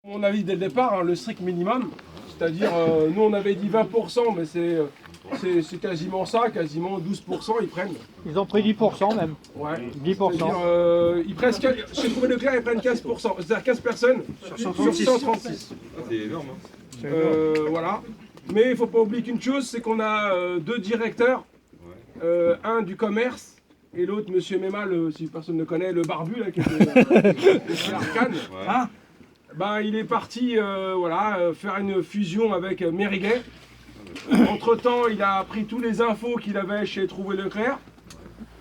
Mon avis dès le départ, hein, le strict minimum, c'est-à-dire nous on avait dit 20%, mais c'est quasiment ça, quasiment 12% ils prennent. Ils ont pris 10% même. Ouais. 10%. Ils prennent, chez Trouvé Leclerc, ils prennent 15%, c'est-à-dire 15 personnes sur 136. C'est énorme. Hein. Voilà. Mais il ne faut pas oublier qu'une chose, c'est qu'on a deux directeurs, un du commerce et l'autre, Monsieur Mema, si personne ne connaît, le barbu là, qui est chez Arcane. Ouais. Hein, ben, il est parti faire une fusion avec Mériguet. Entre-temps, il a pris tous les infos qu'il avait chez Trouvé Leclerc.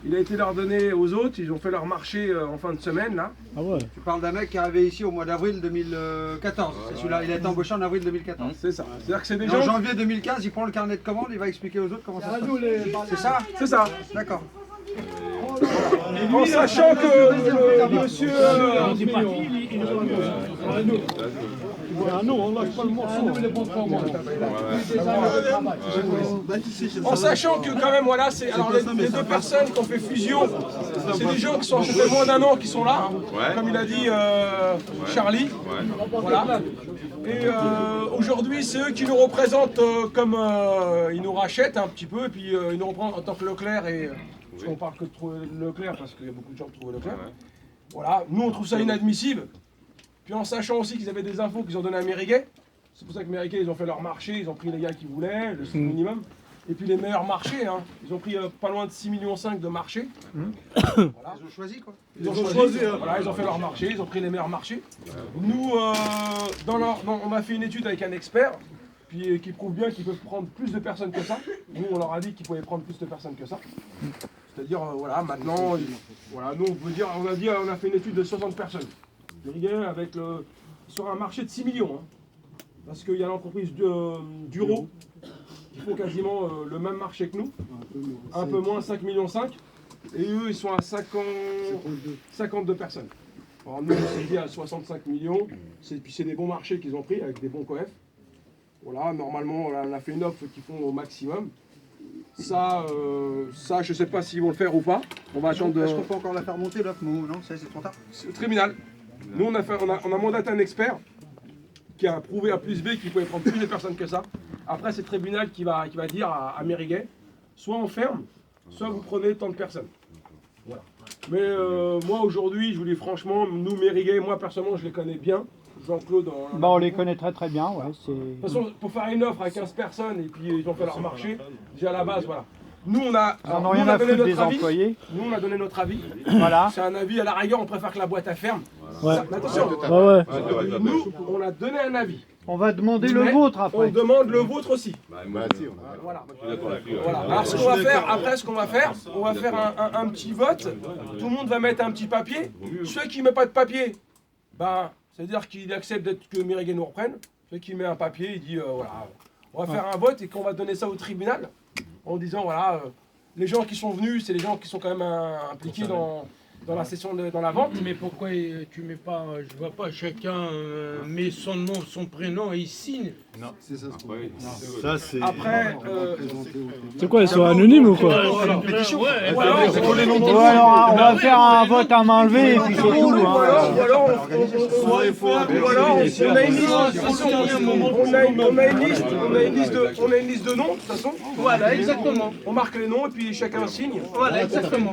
Il a été leur donner aux autres, ils ont fait leur marché en fin de semaine là. Ah ouais. Tu parles d'un mec qui est arrivé ici au mois d'avril 2014. C'est celui-là, il a été embauché en avril 2014. C'est ça. C'est-à-dire que c'est des Et gens. en janvier 2015, il prend le carnet de commande, il va expliquer aux autres comment ça se passe. C'est ça? C'est ça. D'accord. En sachant que monsieur. En sachant que quand même voilà, c'est alors les deux personnes qui ont fait fusion, c'est des gens qui sont ça fait moins d'un an qui sont là, comme il a dit Charlie. Voilà. Et aujourd'hui, c'est eux qui nous représentent comme ils nous rachètent un petit peu et puis ils nous représentent en tant que Leclerc et parce qu'on parle que de Leclerc parce qu'il y a beaucoup de gens qui trouvent Leclerc. Voilà, nous on trouve ça inadmissible. Puis en sachant aussi qu'ils avaient des infos qu'ils ont donné à Mériguet, c'est pour ça que Mériguet ils ont fait leur marché, ils ont pris les gars qu'ils voulaient, le minimum. Et puis les meilleurs marchés, hein. Ils ont pris pas loin de 6,5 millions de marchés. Voilà. Ils ont choisi quoi. Ils ont choisi, voilà, ils ont fait leur marché, ils ont pris les meilleurs marchés. Nous, on a fait une étude avec un expert puis, qui prouve bien qu'ils peuvent prendre plus de personnes que ça. Nous, on leur a dit qu'ils pouvaient prendre plus de personnes que ça. C'est-à-dire, voilà, maintenant, voilà, nous, on peut dire, on a fait une étude de 60 personnes. Avec sur un marché de 6 millions. Hein. Parce qu'il y a l'entreprise Duro qui font quasiment le même marché que nous. Un peu moins, 5,5 millions. Et eux, ils sont à 52 personnes. Alors nous, on s'est dit à 65 millions. Puis c'est des bons marchés qu'ils ont pris avec des bons coefs. Voilà, normalement, on a fait une offre qu'ils font au maximum. Ça, je ne sais pas s'ils vont le faire ou pas. On va attendre. Est-ce qu'on peut encore la faire monter l'offre? Non, c'est trop tard. C'est au tribunal. Nous, on a mandaté un expert qui a prouvé à plus B qu'il pouvait prendre plus de personnes que ça. Après, c'est le tribunal qui va dire à Mériguet, soit on ferme, soit vous prenez tant de personnes. Voilà. Mais moi, aujourd'hui, je vous dis franchement, nous, Mériguet, moi, personnellement, je les connais bien. Jean-Claude... Bah, on les connaît très très bien, ouais. De toute façon, pour faire une offre à 15 personnes, et puis ils ont fait leur marché, déjà à la base, voilà. Nous, on a donné notre avis. Employés. Nous, on a donné notre avis. Voilà. C'est un avis à la rigueur, on préfère que la boîte à ferme. Ouais. Ça, attention, Ouais. nous, on a donné un avis. On va demander le Mais vôtre On après. demande le vôtre aussi. Voilà. Voilà. Alors ce qu'on va faire, après on va faire un petit vote. Tout le monde va mettre un petit papier. Ceux qui ne mettent pas de papier, ben, c'est-à-dire qu'il accepte que Mériguet nous reprenne. Celui qui met un papier, il dit voilà, on va faire un vote et qu'on va donner ça au tribunal en disant voilà, les gens qui sont venus, c'est les gens qui sont quand même impliqués dans la session dans la vente. Mais pourquoi tu mets pas, je vois pas, chacun met son nom, son prénom et il signe. Ça, c'est. Après, C'est quoi, ils sont anonymes ou quoi? Ouais, alors, on va faire un vote à main levée et puis c'est tout. ou Hein. alors on a une liste de noms de toute façon. Voilà, exactement. On marque les noms et puis chacun signe. Voilà, exactement.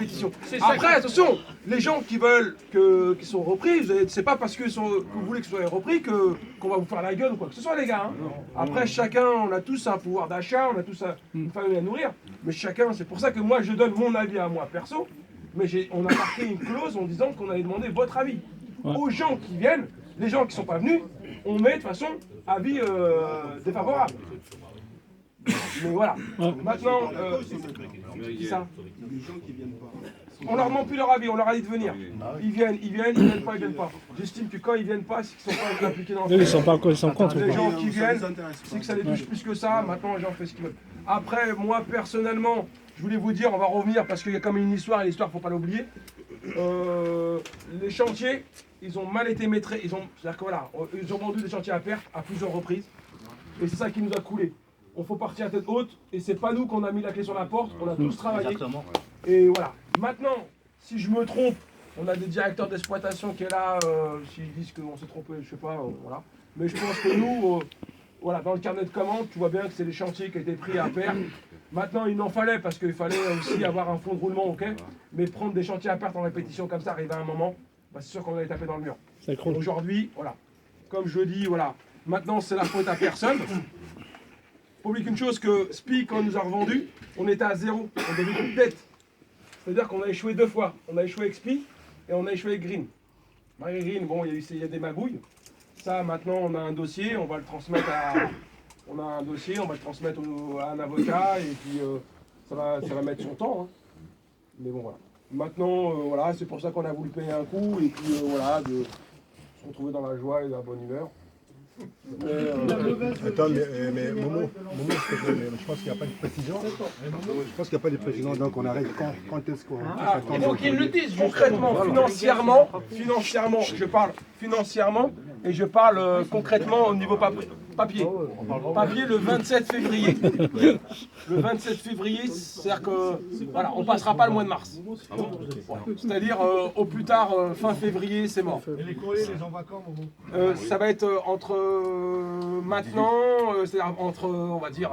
Après, attention, les gens qui veulent qu'ils sont repris, c'est pas parce que vous voulez qu'ils soient repris qu'on va vous faire la gueule ou quoi que ce soit, les gars. Hein. Après, chacun, on a tous un pouvoir d'achat, on a tous une famille à nourrir. Mais chacun, c'est pour ça que moi, je donne mon avis à moi perso. Mais on a marqué une clause en disant qu'on allait demander votre avis. Aux gens qui viennent, les gens qui sont pas venus, on met de toute façon avis défavorable. Mais voilà. Maintenant, qui ça? On leur demande plus leur avis, on leur a dit de venir. Ils viennent pas, ils viennent pas. J'estime que quand ils viennent pas, c'est qu'ils sont pas impliqués dans le Ils sont pas ils sont contre. Les gens qui viennent, c'est que ça les touche plus que ça. Maintenant, les gens font ce qu'ils veulent. Après, moi personnellement, je voulais vous dire, on va revenir parce qu'il y a quand même une histoire et l'histoire, faut pas l'oublier. Les chantiers, ils ont mal été maîtrisés. C'est-à-dire que voilà, ils ont vendu des chantiers à perte à plusieurs reprises. Et c'est ça qui nous a coulé. On faut partir à tête haute et c'est pas nous qu'on a mis la clé sur la porte, on a tous travaillé. Et voilà. Maintenant, si je me trompe, On a des directeurs d'exploitation qui est là, s'ils disent qu'on s'est trompé, je sais pas, voilà. Mais je pense que nous, voilà, dans le carnet de commandes, tu vois bien que c'est les chantiers qui étaient pris à perte. Maintenant, il n'en fallait parce qu'il fallait aussi avoir un fonds de roulement, ok. Mais prendre des chantiers à perte en répétition comme ça, arrive à un moment, bah, c'est sûr qu'on allait taper dans le mur. Aujourd'hui, voilà, comme je dis, voilà, maintenant c'est la faute à personne. Faut oublier qu'une chose que SPI, quand on nous a revendu, on était à zéro, on devait toute dette. C'est-à-dire qu'on a échoué 2 fois. On a échoué avec SPI et on a échoué avec Green. Avec Green, bon, il y a des magouilles. Ça, maintenant, on a un dossier, on va le transmettre à... On a un dossier, on va le transmettre à un avocat et puis ça va mettre son temps. Hein. Mais bon, voilà. Maintenant, voilà, c'est pour ça qu'on a voulu payer un coup et puis voilà, de se retrouver dans la joie et la bonne humeur. Attends, mais Momo, je pense qu'il n'y a pas de précision. Je pense qu'il n'y a pas de précision, donc on arrête quand est-ce qu'on... Il faut qu'ils le disent Concrètement, financièrement, je parle financièrement et je parle concrètement au niveau papier. Papier le 27 février. Le 27 février, c'est-à-dire que voilà, on passera pas le mois de mars. Voilà. C'est-à-dire au plus tard fin février, c'est mort. Et les courriers, les envoie quand, Momo? Ça va être entre maintenant, c'est-à-dire entre, on va dire,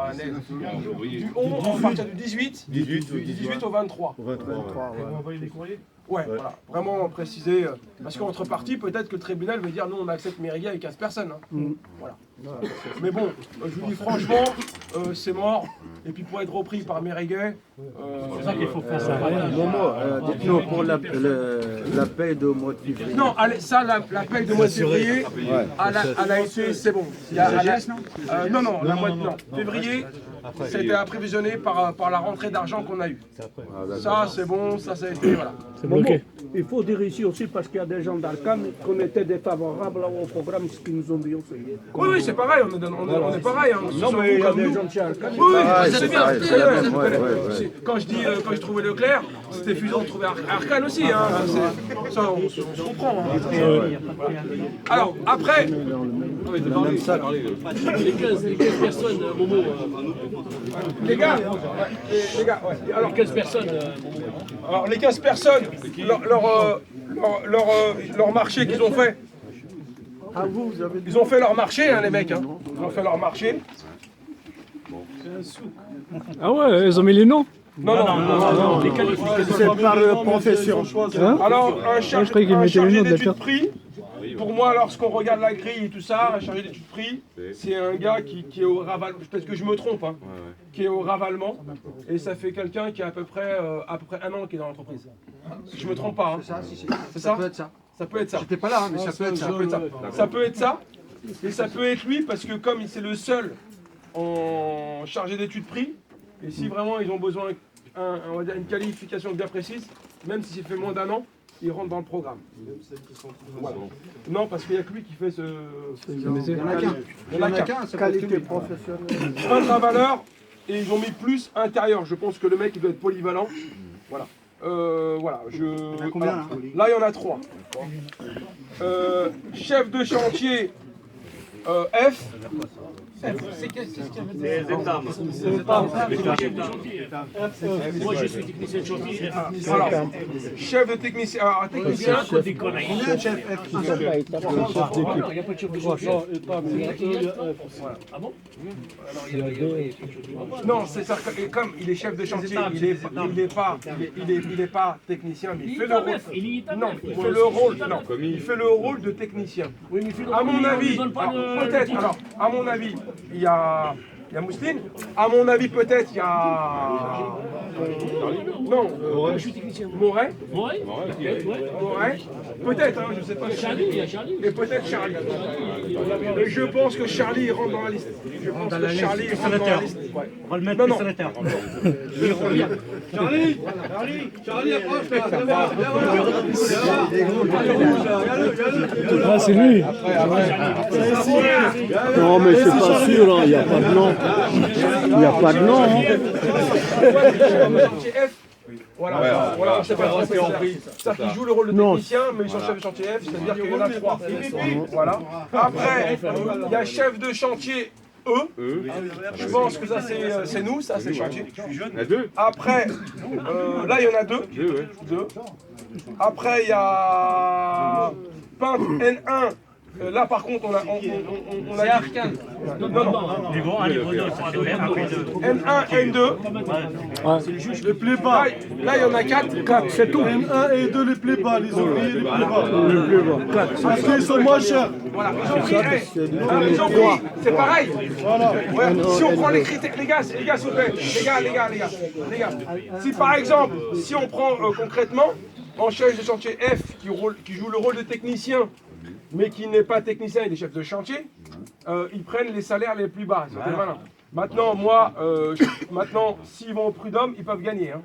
du 11, à partir du 18, du 18 au 23. Au 23, ouais. Et vous envoyez des courriers? Ouais, voilà, vraiment préciser, parce qu'en contrepartie, peut-être que le tribunal veut dire non, on accepte Mériguet avec 15 personnes. Hein. Voilà. Mais bon, je vous dis franchement, c'est mort, et puis pour être repris par Mériguet, C'est ça qu'il faut faire ça. Momo, dites-nous pour la paye de mois de février. non, allez, ça, la paye de mois de février, elle a été, c'est bon. Non, la mois de février, ça a été apprévisionné par la rentrée d'argent qu'on a eue. Ça, c'est bon, ça a été, voilà. C'est bloqué. Il faut dire ici aussi, parce qu'il y a des gens d'Arcan qu'on était défavorables au programme, ce qu'ils nous ont dit aussi. Oui, c'est pareil, on est pareil. Hein. Non, mais il y a des gens de chez Arcan. Oui, Pareil, c'est bien. c'est la même, ouais. Quand je trouvais Leclerc, c'était fusion de trouver Arcan aussi. Hein. Ça, on se comprend. Hein. Alors, après... Même ça. Les 15 personnes, Momo. Les gars, ouais. Alors, 15 personnes. Alors les 15 personnes, leur marché qu'ils ont fait. Ils ont fait leur marché, hein, les mecs. Hein. Ils ont fait leur marché. Ah ouais, ils ont mis les noms. Non. Les qualifications. C'est par profession. Hein? Alors un je croyais qu'ils mettaient les chargé noms de la d'études carte. prix. Pour moi, lorsqu'on regarde la grille et tout ça, un chargé d'études prix, c'est un gars qui est au ravalement. Peut-être que je me trompe, hein, qui est au ravalement. Et ça fait quelqu'un qui a à peu près 1 an qui est dans l'entreprise. Si je me trompe pas. Hein. C'est ça, ça peut être ça. Ça peut être ça. J'étais pas là, hein, mais ça peut être ça. Ça peut être ça. Et ça peut être lui parce que comme c'est le seul en chargé d'études prix, et si vraiment ils ont besoin on va dire une qualification bien précise, même si c'est fait moins d'1 an, ils rentrent dans le programme. Voilà. Non, parce qu'il n'y a que lui qui fait ce... Il y en a qu'un. Qualité professionnelle. Un travailleur, et ils ont mis plus intérieur. Je pense que le mec il doit être polyvalent. Voilà. Voilà. Combien, là, il y en a 3. Chef de chantier F. C'est qu'est-ce qu'il y a Les Moi, je suis technicien de chantier. Alors, chef de technicien. Alors, technicien. Combien de chef F? Il n'y a pas de chef d'équipe. Ah bon? Non, c'est ça. Comme il est chef de chantier, il n'est pas technicien, mais il fait le rôle. Non, il fait le rôle. Non, il fait le rôle de technicien. À mon avis, peut-être. Alors, à mon avis, il y a Mousseline. À mon avis, peut-être il y a. Non, Je suis technicien. Moret. Ouais. Peut-être, hein, je ne sais pas. Charlie, il y a Charlie. Et peut-être Charlie. Et je pense que Charlie rentre dans la liste. Je pense que Charlie rentre dans la liste. Ouais. On va le mettre sur la terre. Charlie, approche, Ah, c'est lui. Non, mais c'est pas sûr, il n'y a pas de nom. Il n'y a pas de nom. Voilà, on sait pas. Ça qui joue le rôle de technicien, mais ils sont chef de chantier F, c'est-à-dire qu'il y en a 3. Voilà. Après, il y a chef de chantier E. Je pense que ça c'est nous, ça c'est chantier. Il y en a 2. Après, là il y en a 2. 2. Après, il y a peintre N1. Là, par contre, on a C'est Arcane. non. Niveau 1, niveau 2, ça fait même après 2. N1, N2. Les plaies bas. Là, il y en a 4. C'est tout. M1 et 2, les plaies bas, les ouvriers, les plaies bas. Parce qu'ils sont moins chers. Voilà, ils ont pris, c'est pareil. Ouais, si on prend les critères, les gars, s'il vous plaît, les gars. Si par exemple, si on prend concrètement, en chef de chantier F qui joue le rôle de technicien, mais qui n'est pas technicien, il est chef de chantier, ils prennent les salaires les plus bas. C'était malin. Maintenant, maintenant, s'ils vont au prud'homme, ils peuvent gagner. Hein.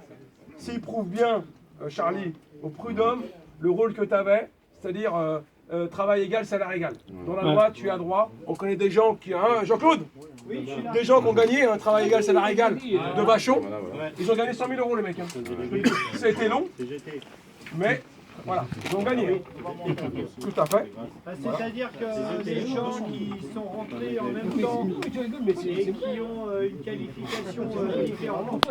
S'ils prouvent bien, Charlie, au prud'homme, le rôle que tu avais, c'est-à-dire travail égal, salaire égal. Dans la loi, tu as droit. On connaît des gens qui... Hein, Jean-Claude, des gens qui ont gagné un travail égal, salaire égal de Vachon. Ils ont gagné 100 000 euros, les mecs. Hein. Ça a été long, mais voilà, ils ont gagné. Tout à fait. C'est-à-dire que des gens qui sont rentrés en même temps et qui ont une qualification différente.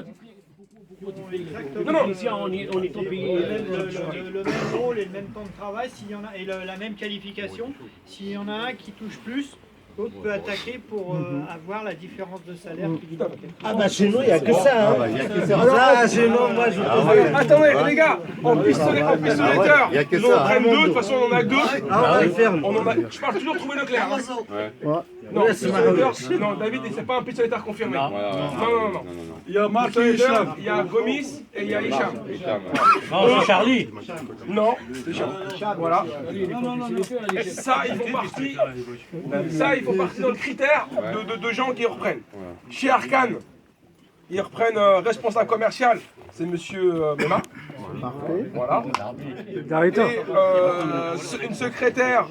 Non. Ici, on est tous payés le même rôle et le même temps de travail, s'il y en a, et la même qualification. S'il y en a un qui touche plus, l'autre peut attaquer pour avoir la différence de salaire qui lui manque. Ah bah chez nous, il n'y a que ça. Hein. Ah, chez nous, moi, je Attendez, les gars, en pistoletteur, ils en prennent deux, de toute façon on en a que deux. Ah ouais, ferme. Je parle toujours de trouver Leclerc. Hein. Non, pistoletteur, non, David, c'est pas un pistoletteur confirmé. Non. Il y a Marc et Pistoletteur, il y a Gomis et il y a Hicham. Non, c'est Charlie. Non, c'est Hicham. Voilà. Ça, ils font partie dans le critère de gens qui reprennent. Chez Arcane, ils reprennent responsable commercial, c'est monsieur Mema. Voilà. Et une secrétaire.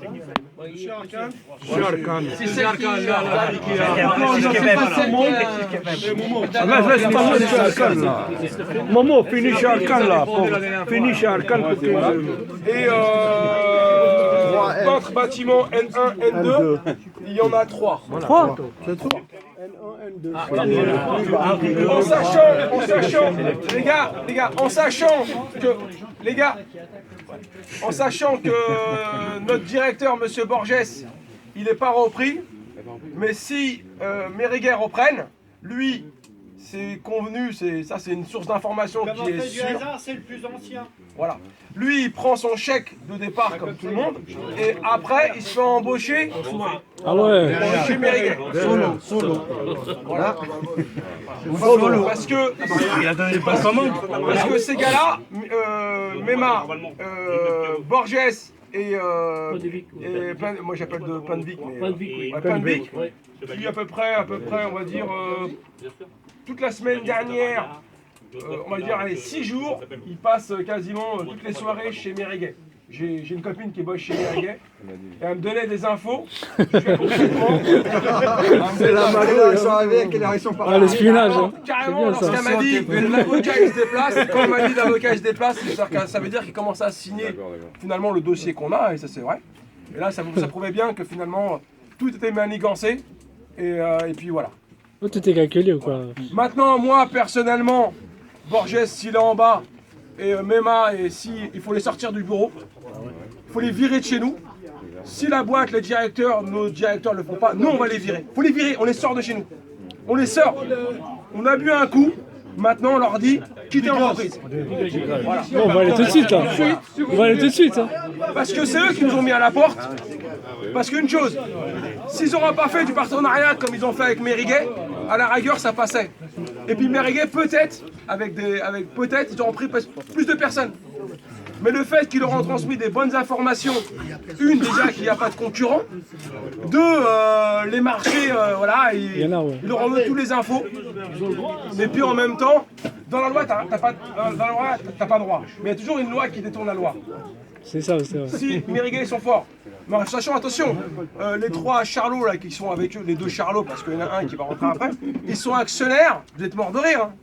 Chez Arcane. C'est celle qui... Momo, finis chez Arcane là. Finis chez Arcane. Et peintre bâtiment N1, N2, il y en a 3. 3. En sachant, les gars, en sachant que notre directeur, monsieur Borges, il n'est pas repris, mais si Mériguet reprenne, lui, c'est convenu, c'est une source d'information qui est sûre. C'est le plus ancien. Voilà. Lui, il prend son chèque de départ comme tout le monde, et après, il se fait embaucher chez Mériguet. Solo. Voilà. Parce que ces gars-là, Mema, Borges et moi j'appelle de Panvic, mais Panvic, qui à peu près, on va dire, toute la semaine dernière, on va dire, allez, 6 jours, ils passent quasiment toutes les soirées chez Mériguet. J'ai une copine qui bosse chez Mériguet, et elle me donnait des infos. C'est la malheur, ils sont arrivés avec les sont par là. L'espionnage. Carrément, lorsqu'elle m'a dit que l'avocat il se déplace, quand elle m'a dit l'avocat il se déplace, ça veut dire qu'il commence à signer finalement le dossier qu'on a, et ça c'est vrai. Et là, ça prouvait bien que finalement, tout était manigancé, et puis voilà. Tout était calculé ou quoi? Maintenant, moi, personnellement, Borges, s'il est en bas, et Mema, et si il faut les sortir du bureau, il faut les virer de chez nous. Si la boîte, les directeurs, nos directeurs ne le font pas, nous, on va les virer. Il faut les virer, on les sort de chez nous. On les sort. On a bu un coup, maintenant, on leur dit, quittez l'entreprise. Voilà. Bon, on va aller tout de suite, là. On va aller tout de suite. Hein. Parce que c'est eux qui nous ont mis à la porte. Parce qu'une chose, s'ils n'auraient pas fait du partenariat comme ils ont fait avec Mériguet, à la rigueur, ça passait. Et puis Mériguet, peut-être, peut-être, ils auront pris plus de personnes. Mais le fait qu'ils leur ont transmis des bonnes informations, une, déjà qu'il n'y a pas de concurrent, deux, les marchés, voilà, ils leur ont donné toutes les infos. Et puis en même temps, dans la loi, t'as pas droit. Mais il y a toujours une loi qui détourne la loi. C'est ça, c'est vrai. Si Mériguet ils sont forts. Mais sachant, attention, les 3 Charlots là qui sont avec eux, les 2 Charlots, parce qu'il y en a un qui va rentrer après, ils sont actionnaires, vous êtes morts de rire. Hein.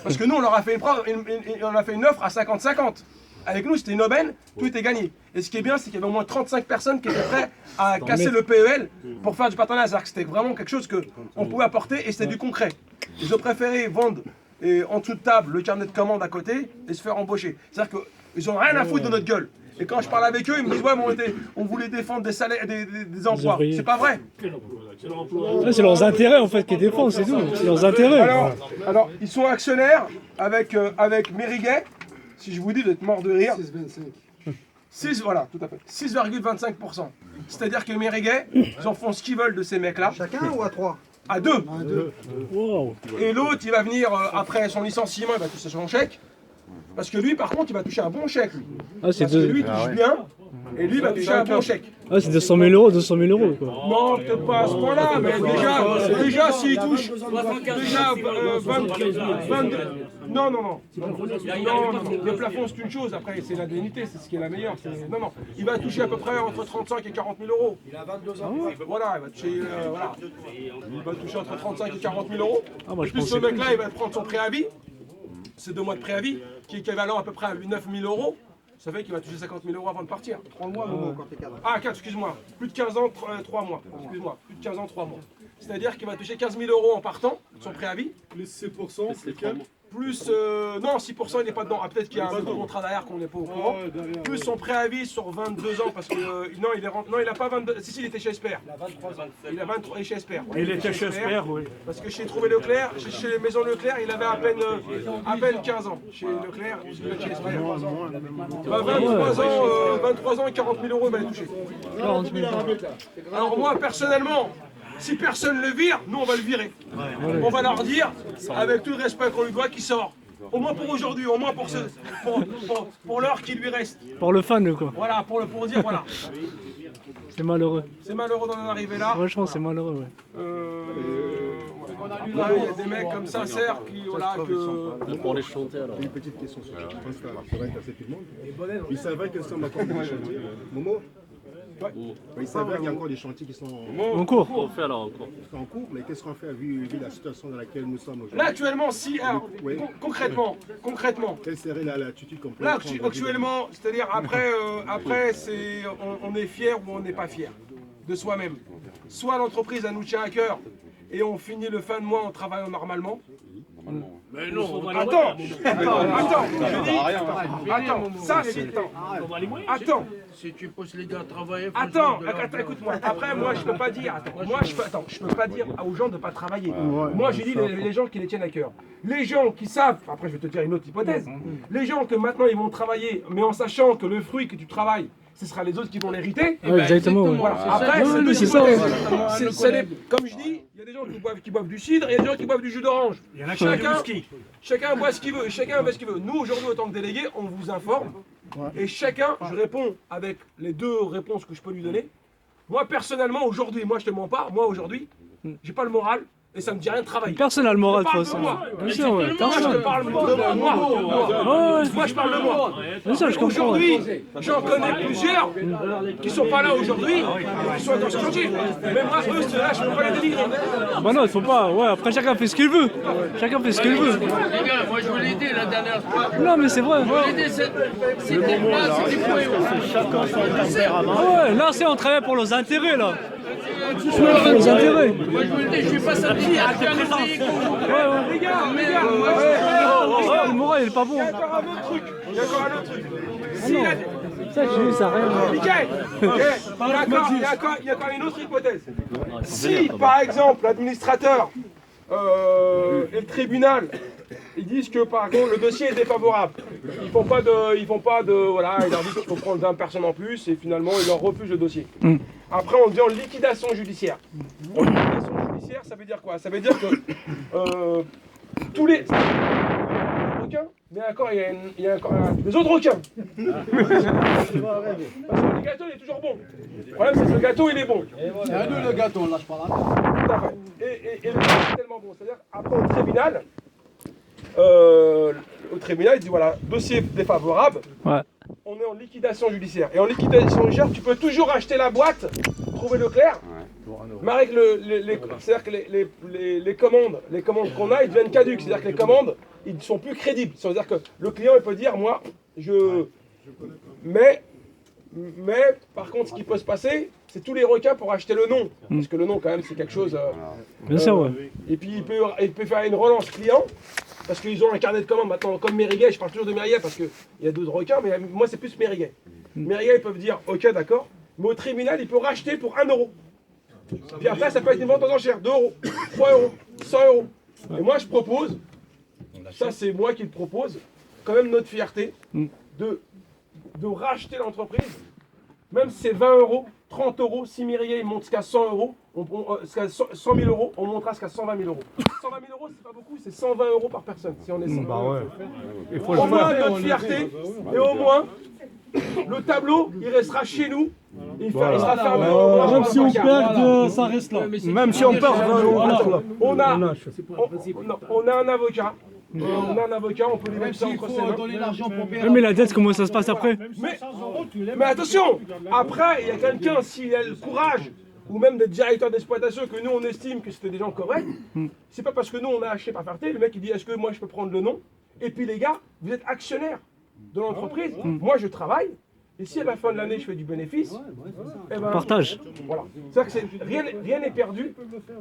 Parce que nous, on leur a fait une offre à 50-50. Avec nous, c'était une aubaine, tout était gagné. Et ce qui est bien, c'est qu'il y avait au moins 35 personnes qui étaient prêtes à casser le PEL pour faire du partenariat. C'est-à-dire que c'était vraiment quelque chose qu'on pouvait apporter et c'était du concret. Ils ont préféré vendre en dessous de table le carnet de commande à côté et se faire embaucher. C'est-à-dire que Ils ont rien à foutre de notre gueule. Et quand je parle avec eux, ils me disent ouais, mais on voulait défendre des salaires, des emplois. ouvriers. C'est pas vrai. Là, c'est leurs intérêts en fait qui défendent, c'est tout. C'est leurs intérêts. Alors, ils sont actionnaires avec Mériguet. Si je vous dis, vous êtes mort de rire. 6, voilà, tout à fait. 6,25%. C'est-à-dire que Mériguet, ils en font ce qu'ils veulent de ces mecs-là. Chacun ou à 3? À 2. Wow. Et l'autre, il va venir après son licenciement, il va toucher son chèque. Parce que lui, par contre, il va toucher un bon chèque. Lui. Ah, c'est Parce que lui, il touche bien. Et lui, il va toucher un bon chèque. Ah, c'est 200 000 euros, 200 000 euros quoi. Non, peut-être pas à ce point-là, mais déjà s'il touche déjà 22. Non. Non, le plafond c'est une chose, après c'est l'indemnité, c'est ce qui est la meilleure. Non, il va toucher à peu près entre 35 et 40 000 euros. Il a 22 ans. Voilà, il va toucher entre 35 et 40 000 euros. Ah, moi, je Plus ce pensais mec-là, il va prendre son préavis, c'est 2 mois de préavis, qui est équivalent à peu près à 9 000 euros. Ça fait qu'il va toucher 50 000 euros avant de partir. 3 mois, Momo, quand t'es cadre. Ah, 4, excuse-moi. Plus de 15 ans, 3 mois. Excuse-moi. Plus de 15 ans, 3 mois. C'est-à-dire qu'il va toucher 15 000 euros en partant, son préavis. Les 6%, c'est quel? Plus, non, 6% il n'est pas dedans. Ah, peut-être qu'il y a un autre contrat derrière qu'on n'est pas au courant. Plus son préavis sur 22 ans, parce que non, il a pas 22. Si, il était chez Esper. Il a 23 ans. Il a 23 chez Esper. Il était chez Esper, oui. Parce que chez Trouvé Leclerc, chez les maisons Leclerc, il avait à peine 15 ans. Chez Leclerc, il était chez Esper. Bah, 23 ans et 40 000 euros, il va les toucher. Alors moi, personnellement, si personne le vire, nous on va le virer. On va leur dire, avec tout le respect qu'on lui doit, qu'il sort. Au moins pour aujourd'hui, au moins pour l'heure qui lui reste. Pour le fan quoi. Voilà, pour dire voilà. C'est malheureux. C'est malheureux d'en arriver là. Franchement, c'est malheureux, ouais. Là, il y a des mecs comme Sincère qui, voilà, que... Pour les chanter alors. Une petite question sur ça. Je pense que ça va intéresser tout le monde. Il s'avère que sommes encore des chantiers. Momo? Ouais. Il s'avère qu'il y a encore des chantiers qui sont En cours. On fait alors encore. en cours, mais qu'est-ce qu'on fait vu la situation dans laquelle nous sommes aujourd'hui? Là, actuellement, si... Alors, concrètement, quelle serait l'attitude qu'on peut là, prendre actuellement, c'est-à-dire après c'est, on est fier ou on n'est pas fier de soi-même. Soit l'entreprise, elle nous tient à cœur et on finit le fin de mois en travaillant normalement. Mais non, Attends, je dis, attends, ça c'est temps. Attends, si tu pousses les gars à travailler, faut attends, se mettre de leur- écoute-moi. Après, moi, je peux pas dire, je peux pas dire aux gens de pas travailler. Moi, j'ai dit les gens qui les tiennent à cœur. Les gens qui savent, après, je vais te dire une autre hypothèse. Les gens que maintenant ils vont travailler, mais en sachant que le fruit que tu travailles, ce sera les autres qui vont l'hériter. Ouais, exactement. Ouais. Voilà. Après, Ouais, c'est c'est ça. comme je dis, il y a des gens qui boivent du cidre et il y a des gens qui boivent du jus d'orange. Chacun boit ce qu'il veut, chacun fait ce qu'il veut. Nous, aujourd'hui, en tant que délégués, on vous informe. Et chacun, je réponds avec les 2 réponses que je peux lui donner. Moi, personnellement, aujourd'hui, moi, je te mens pas, moi, aujourd'hui, j'ai pas le moral. Et ça me dit rien de travailler. Personne n'a le moral de toute Je façon. parle Bien sûr, ouais. Moi, je Personne. te parle de moi. Moi, je parle de moi. Bien sûr, je comprends. Aujourd'hui, j'en connais plusieurs qui sont pas là aujourd'hui, qui sont dans ce chantier. Mais moi, eux, ceux-là, je peux pas les délivrer. Bah non, il faut pas. Ouais, après chacun fait ce qu'il veut. Chacun fait ce qu'il veut. Les gars, moi je veux l'aider la dernière fois. Non, mais c'est vrai. L'aider, c'était pas, c'était quoi? Ouais, là, c'est on travaille pour nos intérêts là. Pour nos intérêts. Moi je veux l'aider, je suis pas samedi à faire les ouvriers. Les gars, Le moral, il est pas bon. il y a encore un autre truc. Ça, j'ai vu, ça a rien. Michael, il y a encore une autre hypothèse. Si, par exemple, l'administrateur et le tribunal, ils disent que, par contre, le dossier est défavorable. Ils font pas de, voilà, ils leur disent qu'il faut prendre 20 personnes en plus et finalement, ils leur refusent le dossier. Après, on dit en liquidation judiciaire. En liquidation judiciaire, ça veut dire quoi? Ça veut dire que tous les requins, mais encore, il y a encore les autres requins. Parce que le gâteau, il est toujours bon. Le problème, c'est que le gâteau, il est bon. C'est nous le gâteau, on lâche pas là. Tout à fait. Et le gâteau est tellement bon. C'est-à-dire, après, au tribunal, il dit voilà, dossier défavorable. Ouais. On est en liquidation judiciaire. Et en liquidation judiciaire, tu peux toujours acheter la boîte, trouver Leclerc. Mais avec c'est-à-dire que les commandes qu'on a, ils deviennent caduques. C'est-à-dire que les commandes, ils ne sont plus crédibles. C'est-à-dire que le client, il peut dire, moi, mais Mais par contre, ce qui peut se passer, c'est tous les requins pour acheter le nom. Parce que le nom, quand même, c'est quelque chose. Bien sûr, ouais. Et puis il peut faire une relance client. Parce qu'ils ont un carnet de commandes maintenant, comme Mériguet, je parle toujours de Mériguet parce qu'il y a d'autres requins, mais moi c'est plus Mériguet. Mériguet, ils peuvent dire ok, d'accord, mais au tribunal, il peut racheter pour 1 euro. Puis après, ça peut être une vente aux enchères, 2 euros, 3 euros, 100 euros. Et moi, je propose, ça c'est moi qui le propose, quand même notre fierté, de racheter l'entreprise, même si c'est 20 euros, 30 euros, si Mériguet il monte jusqu'à 100 euros, jusqu'à 100 000 euros, on montera jusqu'à 120 000 euros. 120 000 euros, c'est pas beaucoup, c'est 120 euros par personne, si on est 100. Il faut Au moins notre fierté, et au moins, le tableau, il restera chez nous, il sera fermé. Même si on perd, ça reste là. Même si on perd, on a un avocat. On a un avocat, on peut lui mettre ça entre ses mains. Mais la dette, comment ça se passe après? Mais attention, après, il y a quelqu'un, s'il a le courage, ou même des directeurs d'exploitation, que nous on estime que c'était des gens corrects, c'est pas parce que nous on a acheté par fierté, le mec il dit est-ce que moi je peux prendre le nom? Et puis les gars, vous êtes actionnaires de l'entreprise, moi je travaille, et si à la fin de l'année je fais du bénéfice, eh ben, Partage. Voilà. C'est-à-dire que rien n'est perdu,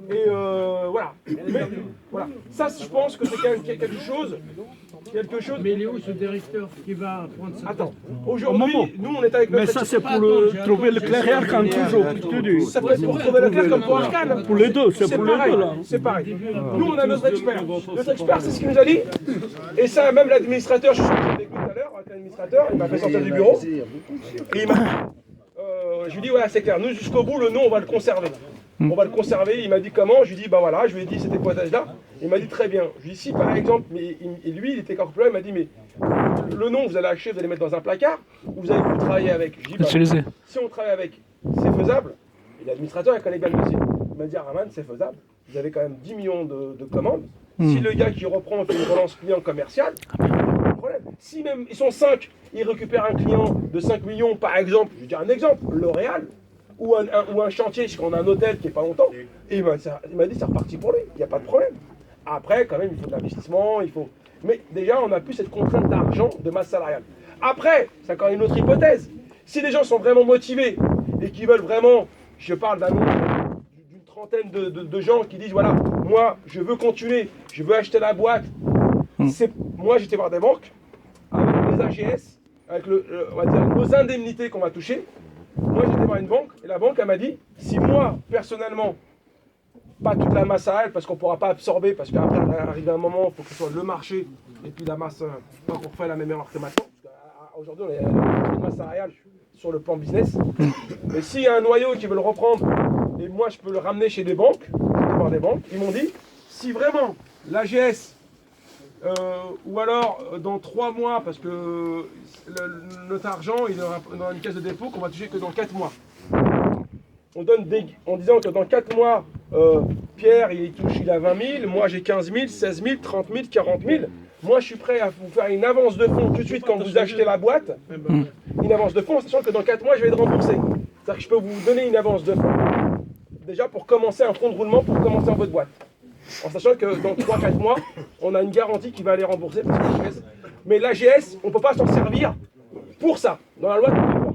et voilà. Mais voilà, ça je pense que c'est quelque chose. Mais il est où ce directeur qui va prendre ça? Attends, aujourd'hui, nous on est avec notre. Mais ça c'est pour trouver le clair quand tu dis. Ça peut être pour trouver le clair comme pour Arcane. Pour les deux, c'est pour les deux là. C'est pareil. Nous on a notre expert. Notre expert c'est ce qu'il nous a dit. Et ça, même l'administrateur, je suis avec lui tout à l'heure, avec l'administrateur, il m'a fait sortir du bureau. Et il m'a dit, je lui ai dit, ouais, c'est clair, nous jusqu'au bout, le nom, on va le conserver. On va le conserver. Il m'a dit comment, je lui ai dit, bah voilà, je lui ai dit cette hypothèse-là. Il m'a dit très bien. Je lui ai dit, si par exemple, et lui, il était corpulent, il m'a dit, mais le nom, vous allez acheter, vous allez mettre dans un placard, ou vous allez vous travailler avec. Je lui ai dit, bah, si on travaille avec, c'est faisable. Et l'administrateur, il connaît bien le dossier. Il m'a dit, Raman, c'est faisable. Vous avez quand même 10 millions de commandes. Si le gars qui reprend fait une relance client commerciale, pas de problème. Si même ils sont 5, ils récupèrent un client de 5 millions, par exemple, je vais dire un exemple, L'Oréal, ou un chantier, parce qu'on a un hôtel qui est pas longtemps, et il m'a dit c'est reparti pour lui, il n'y a pas de problème. Après, quand même, il faut de l'investissement, il faut. Mais déjà, on n'a plus cette contrainte d'argent, de masse salariale. Après, c'est encore une autre hypothèse. Si les gens sont vraiment motivés et qui veulent vraiment, je parle d'une trentaine de gens qui disent voilà, moi, je veux continuer, je veux acheter la boîte. Moi, j'étais voir des banques avec les AGS, avec on va dire, nos indemnités qu'on va toucher. Moi, j'étais voir une banque et la banque, elle m'a dit si moi, personnellement, pas toute la masse salariale parce qu'on ne pourra pas absorber, parce qu'après, arrive un moment, il faut que ce soit le marché et puis la masse, pas qu'on refait la même erreur que maintenant. Aujourd'hui, on a une masse salariale sur le plan business. Mais s'il y a un noyau qui veut le reprendre et moi, je peux le ramener chez des banques, voir des banques, ils m'ont dit si vraiment l'AGS ou alors dans 3 mois, parce que notre argent il est dans une caisse de dépôt qu'on va toucher que dans 4 mois. On donne en disant que dans 4 mois, Pierre il a 20 000, moi j'ai 15 000, 16 000, 30 000, 40 000. Moi je suis prêt à vous faire une avance de fonds tout de suite quand vous achetez la boîte. Une avance de fonds, sachant que dans 4 mois je vais être remboursé. C'est-à-dire que je peux vous donner une avance de fonds. Déjà pour commencer un fonds de roulement pour commencer en votre boîte. En sachant que dans 3-4 mois, on a une garantie qui va aller rembourser. Parce que mais l'AGS, on ne peut pas s'en servir pour ça. Dans la loi, tu peux le voir.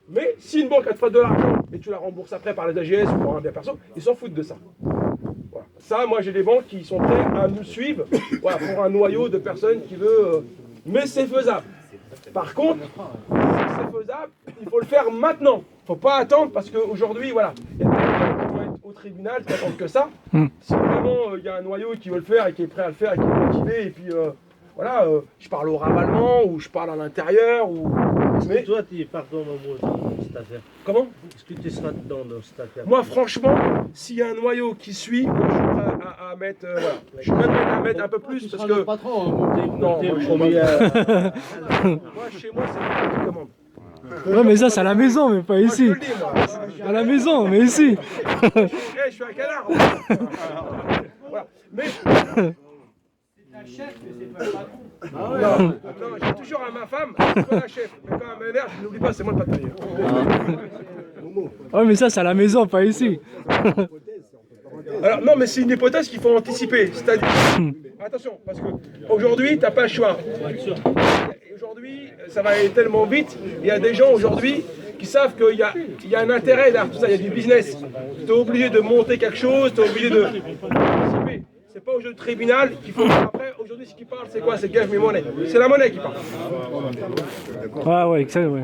Mais si une banque a te fait de l'argent et tu la rembourses après par les AGS ou par un bien perso, ils s'en foutent de ça. Voilà. Ça, moi j'ai des banques qui sont prêts à nous suivre voilà, pour un noyau de personnes qui veut. Mais c'est faisable. Par contre, si c'est faisable, il faut le faire maintenant. Il ne faut pas attendre parce qu'aujourd'hui, voilà, il y a des gens qui vont être au tribunal qui attendent que ça. Si vraiment il y a un noyau qui veut le faire et qui est prêt à le faire et qui est motivé, et puis voilà, je parle au ravalement ou je parle à l'intérieur. Mais toi, tu pardon dans cette affaire. Comment? Est-ce que tu seras dedans dans cette affaire? Moi, franchement, s'il y a un noyau qui suit, moi, je suis prêt à mettre. Voilà. Je suis même prêt à mettre un peu plus parce que. Patron, non, moi, chez moi, c'est moi qui commande. Ouais, mais ça, c'est à la maison, mais pas ici. Moi, je te le dis, moi. À la maison, mais ici. Je suis un canard. Voilà. Mais. C'est un chef, mais c'est pas le patron. Non, j'ai toujours à ma femme, c'est pas la chef. Mais quand elle m'énerve, je n'oublie pas, c'est moi le patron. Ouais, mais ça, c'est à la maison, pas ici. Alors, non, mais c'est une hypothèse qu'il faut anticiper. C'est-à-dire. Attention, parce qu'aujourd'hui, tu n'as pas le choix. Aujourd'hui, ça va aller tellement vite. Il y a des gens aujourd'hui qui savent qu'il y a un intérêt derrière tout ça, il y a du business. Tu es obligé de monter quelque chose, tu es obligé de participer. C'est pas au jeu de tribunal qu'il faut. Après, aujourd'hui, ce qui parle, c'est quoi? C'est give me money. C'est la monnaie qui parle. Ah ouais, exact, ouais.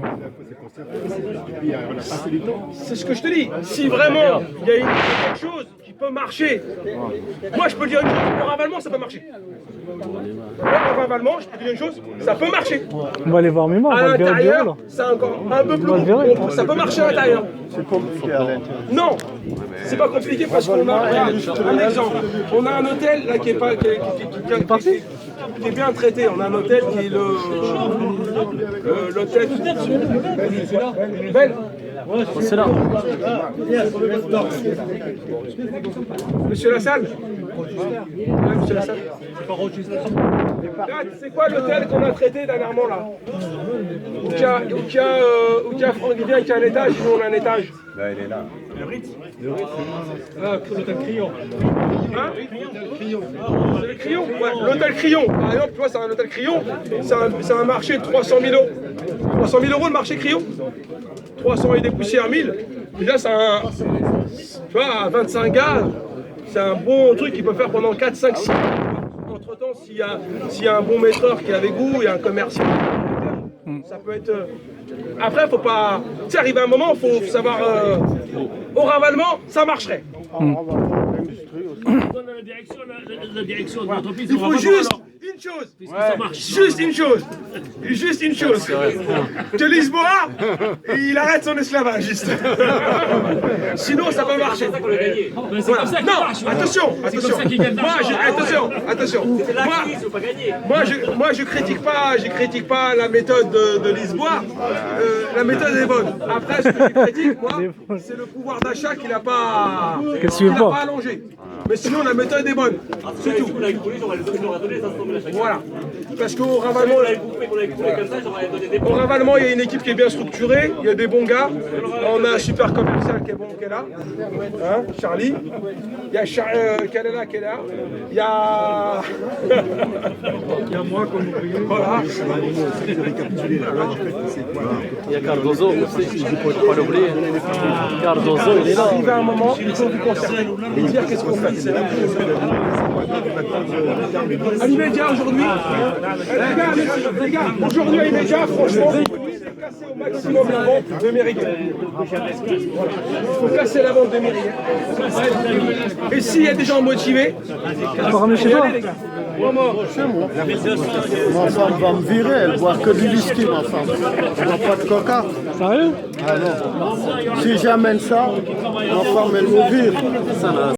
C'est ce que je te dis. Si vraiment il y a quelque chose qui peut marcher, moi je peux dire une chose, le ravalement ça peut marcher. Le ravalement, je peux dire une chose, ça peut marcher. On va aller voir Mémoire, on À va le verrer au bureau l'intérieur, là. c'est encore un peu plus On va le verrer. gros. Ça peut marcher à l'intérieur. C'est compliqué à l'intérieur. Non, c'est pas compliqué parce qu'on a un exemple. On a un hôtel là qui est pas qui est bien traité. On a un hôtel qui est l'hôtel Ben. C'est là. Monsieur Lassalle. Ouais, monsieur Lassalle. Là, c'est quoi l'hôtel qu'on a traité dernièrement là? Où il y a Franck Vivien qui a un étage, nous on a un étage. Là, il est là. Le Ritz. L'hôtel Crillon. Hein? C'est le Crillon. Ouais, l'hôtel Crillon. Par exemple, tu vois, c'est un hôtel Crillon. C'est un marché de 300 000 euros. 300 000 euros le marché Crillon. 300 et des poussières 1000. Déjà, c'est un. Tu vois, à 25 gars, c'est un bon truc qu'il peut faire pendant 4, 5, 6 mois. Entre temps, s'il y a un bon maîtreur qui est avec vous, il y a un commercial. Ça peut être. Après, faut pas. Tu sais, arrivé à un moment, faut savoir. Au ravalement, ça marcherait. Il faut juste une chose. Juste une chose. Juste une chose. Que Lisboa, il arrête son esclavage, juste. Sinon, ça peut marcher. Voilà. Non, attention, attention. Attention. Moi, je critique pas la méthode de Lisboa. La méthode est bonne. Après, ce que je critique, moi, c'est le pouvoir d'achat qu'il n'a pas allongé. Mais sinon, la méthode est bonne. C'est tout. Voilà. Parce qu'au ravalement, il y a une équipe qui est bien structurée, il y a des bons gars. On a un super commercial qui est bon, qui est là. Hein, Charlie. Il y a Kalela qui est là. Il y a. Il y a moi comme ouvrier. Voilà. Il y a Cardozo aussi, il ne faut pas l'oublier. Cardozo, il est là. Il va un moment, il faut vous concerter et dire qu'est-ce qu'on fait. À l'immédiat aujourd'hui, les gars, aujourd'hui à l'immédiat, franchement, il faut casser au maximum la vente de Mériguet. Il faut casser la vente de Mériguet. Et s'il y a des gens motivés, Chez moi. Ma femme va me virer, elle boit que du whisky, ma femme. Elle boit pas de coca. Sérieux? Ah non. Si j'amène ça, ma femme, elle me vire.